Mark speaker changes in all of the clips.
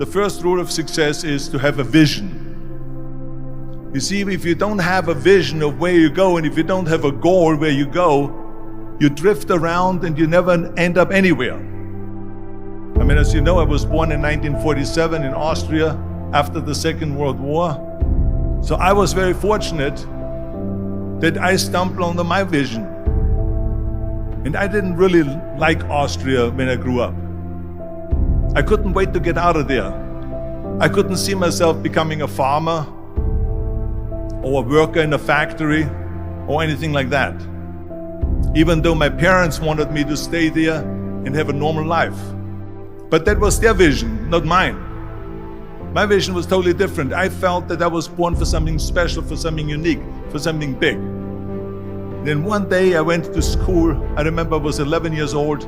Speaker 1: The first rule of success is to have a vision. You see, if you don't have a vision of where you go, and if you don't have a goal where you go, you drift around and you never end up anywhere. I mean, as you know, I was born in 1947 in Austria after the Second World War. So I was very fortunate that I stumbled onto my vision. And I didn't really like Austria when I grew up. I couldn't wait to get out of there. I couldn't see myself becoming a farmer or a worker in a factory or anything like that. Even though my parents wanted me to stay there and have a normal life. But that was their vision, not mine. My vision was totally different. I felt that I was born for something special, for something unique, for something big. Then one day I went to school. I remember I was 11 years old,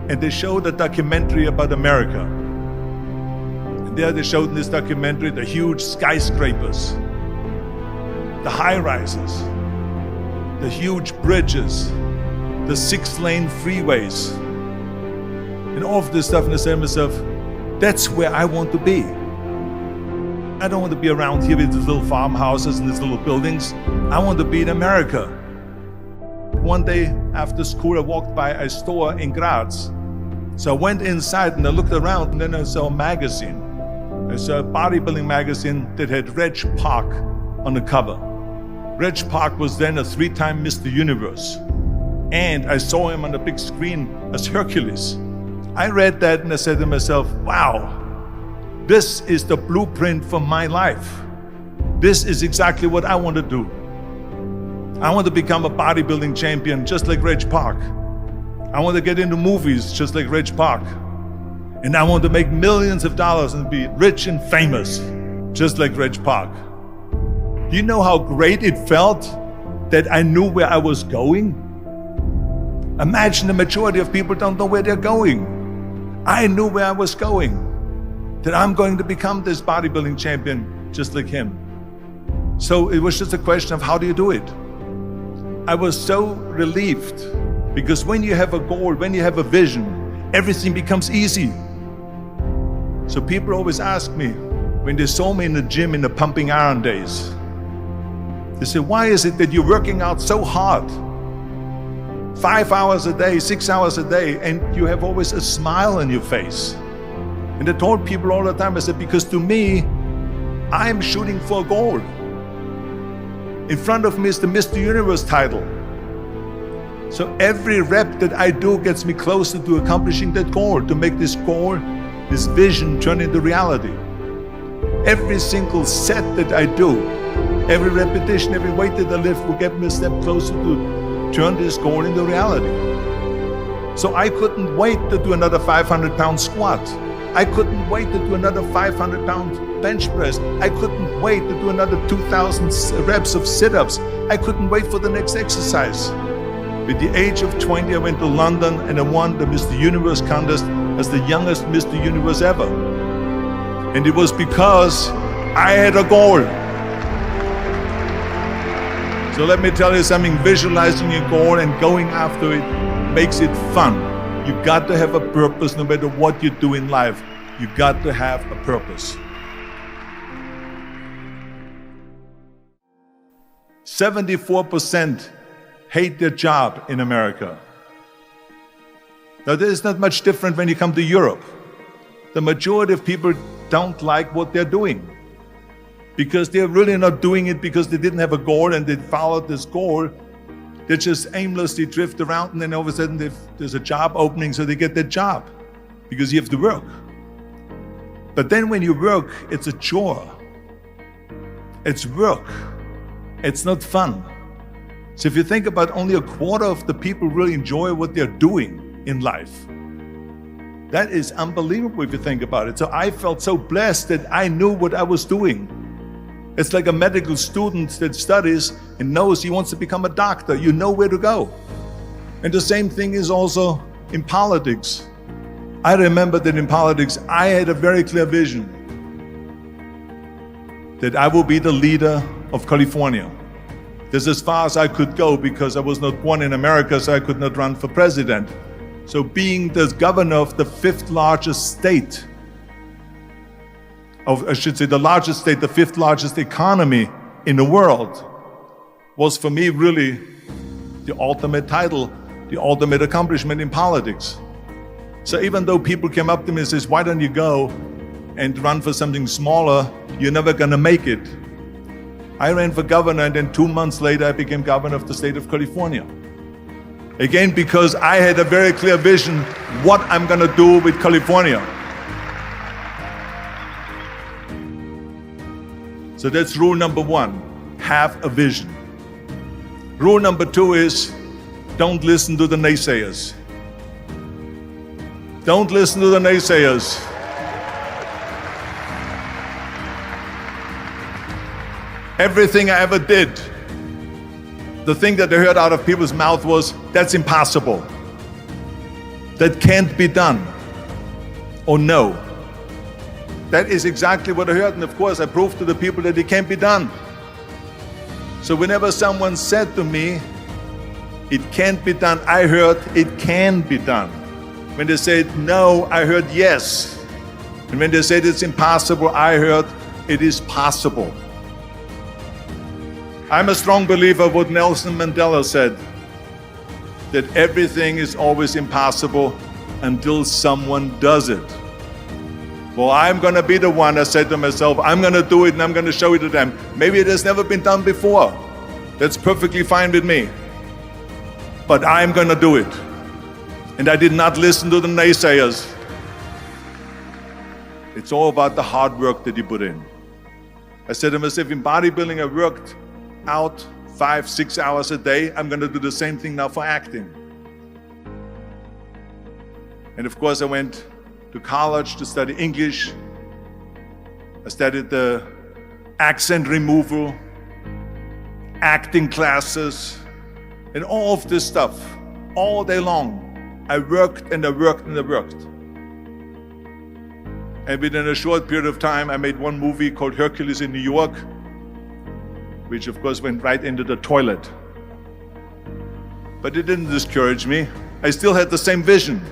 Speaker 1: and they showed a documentary about America. And there they showed in this documentary the huge skyscrapers, the high-rises, the huge bridges, the 6-lane freeways, and all of this stuff. And I said to myself, that's where I want to be. I don't want to be around here with these little farmhouses and these little buildings. I want to be in America. One day after school, I walked by a store in Graz. So I went inside and I looked around, and then I saw a magazine. I saw a bodybuilding magazine that had Reg Park on the cover. Reg Park was then a 3-time Mr. Universe. And I saw him on the big screen as Hercules. I read that and I said to myself, wow, this is the blueprint for my life. This is exactly what I want to do. I want to become a bodybuilding champion just like Reg Park. I want to get into movies just like Reg Park. And I want to make millions of dollars and be rich and famous just like Reg Park. Do you know how great it felt that I knew where I was going? Imagine the majority of people don't know where they're going. I knew where I was going, that I'm going to become this bodybuilding champion just like him. So it was just a question of how do you do it? I was so relieved, because when you have a goal, when you have a vision, everything becomes easy. So people always ask me, when they saw me in the gym in the pumping iron days, they say, why is it that you're working out so hard? 5 hours a day, 6 hours a day, and you have always a smile on your face. And I told people all the time, I said, because to me, I'm shooting for a goal. In front of me is the Mr. Universe title. So every rep that I do gets me closer to accomplishing that goal, to make this goal, this vision turn into reality. Every single set that I do, every repetition, every weight that I lift will get me a step closer to turn this goal into reality. So I couldn't wait to do another 500-pound squat. I couldn't wait to do another 500-pound bench press. I couldn't wait to do another 2,000 reps of sit-ups. I couldn't wait for the next exercise. At the age of 20, I went to London and I won the Mr. Universe contest as the youngest Mr. Universe ever. And it was because I had a goal. So let me tell you something, visualizing your goal and going after it makes it fun. You've got to have a purpose no matter what you do in life. You've got to have a purpose. 74% hate their job in America. Now, this is not much different when you come to Europe. The majority of people don't like what they're doing, because they're really not doing it because they didn't have a goal and they followed this goal. They just aimlessly drift around, and then all of a sudden there's a job opening, so they get that job because you have to work. But then when you work, it's a chore. It's work. It's not fun. So if you think about, only a quarter of the people really enjoy what they're doing in life. That is unbelievable if you think about it. So I felt so blessed that I knew what I was doing. It's like a medical student that studies and knows he wants to become a doctor. You know where to go. And the same thing is also in politics. I remember that in politics, I had a very clear vision that I will be the leader of California. That's as far as I could go, because I was not born in America, so I could not run for president. So being the governor of the 5th largest state I should say the largest state, the fifth largest economy in the world, was for me really the ultimate title, the ultimate accomplishment in politics. So even though people came up to me and says, why don't you go and run for something smaller, you're never gonna make it. I ran for governor, and then 2 months later I became governor of the state of California. Again, because I had a very clear vision what I'm gonna do with California. So that's rule number one, have a vision. Rule number two is, don't listen to the naysayers. Don't listen to the naysayers. Everything I ever did, the thing that I heard out of people's mouth was, that's impossible. That can't be done. Or no. That is exactly what I heard, and of course I proved to the people that it can't be done. So whenever someone said to me, it can't be done, I heard, it can be done. When they said no, I heard yes. And when they said it's impossible, I heard it is possible. I'm a strong believer of what Nelson Mandela said, that everything is always impossible until someone does it. Well, I'm going to be the one, I said to myself, I'm going to do it and I'm going to show it to them. Maybe it has never been done before. That's perfectly fine with me. But I'm going to do it. And I did not listen to the naysayers. It's all about the hard work that you put in. I said to myself, in bodybuilding, I worked out 5-6 hours a day. I'm going to do the same thing now for acting. And of course, I went to college to study English. I studied the accent removal, acting classes, and all of this stuff all day long. I worked and I worked and I worked. And within a short period of time, I made one movie called Hercules in New York, which of course went right into the toilet. But it didn't discourage me. I still had the same vision.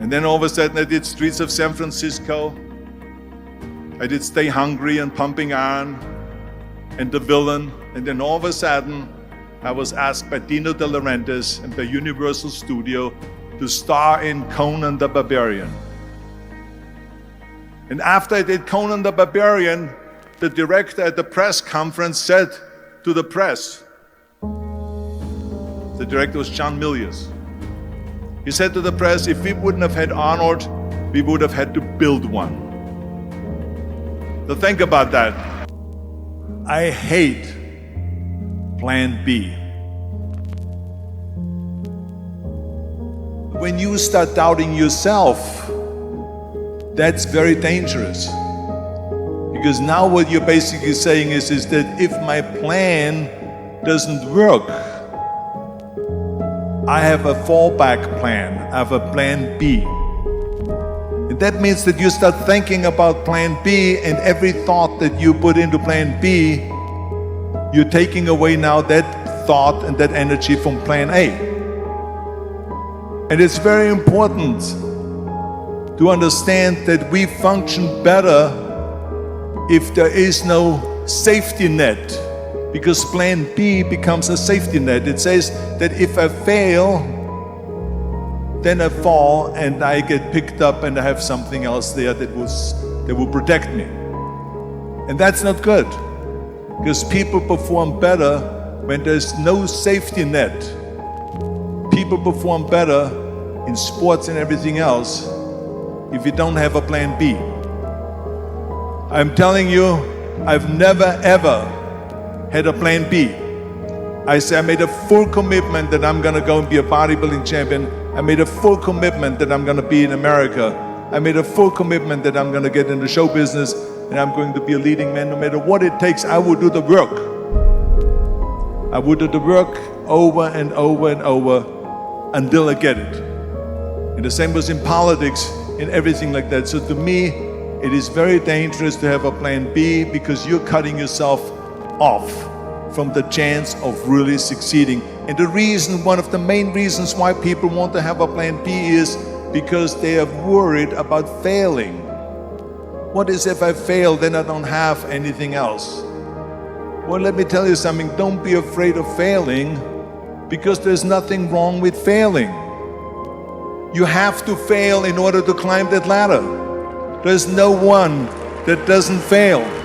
Speaker 1: And then all of a sudden I did Streets of San Francisco. I did Stay Hungry and Pumping Iron and The Villain. And then all of a sudden I was asked by Dino De Laurentiis and by Universal Studio to star in Conan the Barbarian. And after I did Conan the Barbarian, the director at the press conference said to the press, the director was John Milius. He said to the press, if we wouldn't have had Arnold, we would have had to build one. So think about that. I hate Plan B. When you start doubting yourself, that's very dangerous. Because now what you're basically saying is that if my plan doesn't work, I have a fallback plan, I have a plan B. And that means that you start thinking about plan B, and every thought that you put into plan B, you're taking away now that thought and that energy from plan A. And it's very important to understand that we function better if there is no safety net. Because plan B becomes a safety net. It says that if I fail, then I fall and I get picked up and I have something else there that will protect me. And that's not good, because people perform better when there's no safety net. People perform better in sports and everything else if you don't have a plan B. I'm telling you, I've never ever had a plan B. I made a full commitment that I'm gonna go and be a bodybuilding champion. I made a full commitment that I'm gonna be in America. I made a full commitment that I'm gonna get in the show business and I'm going to be a leading man. No matter what it takes, I will do the work. I will do the work over and over and over until I get it. And the same was in politics, in everything like that. So to me, it is very dangerous to have a plan B, because you're cutting yourself off from the chance of really succeeding. And the reason, one of the main reasons why people want to have a plan B is because they are worried about failing. What is if I fail, then I don't have anything else? Well, let me tell you something, don't be afraid of failing, because there's nothing wrong with failing. You have to fail in order to climb that ladder. There's no one that doesn't fail.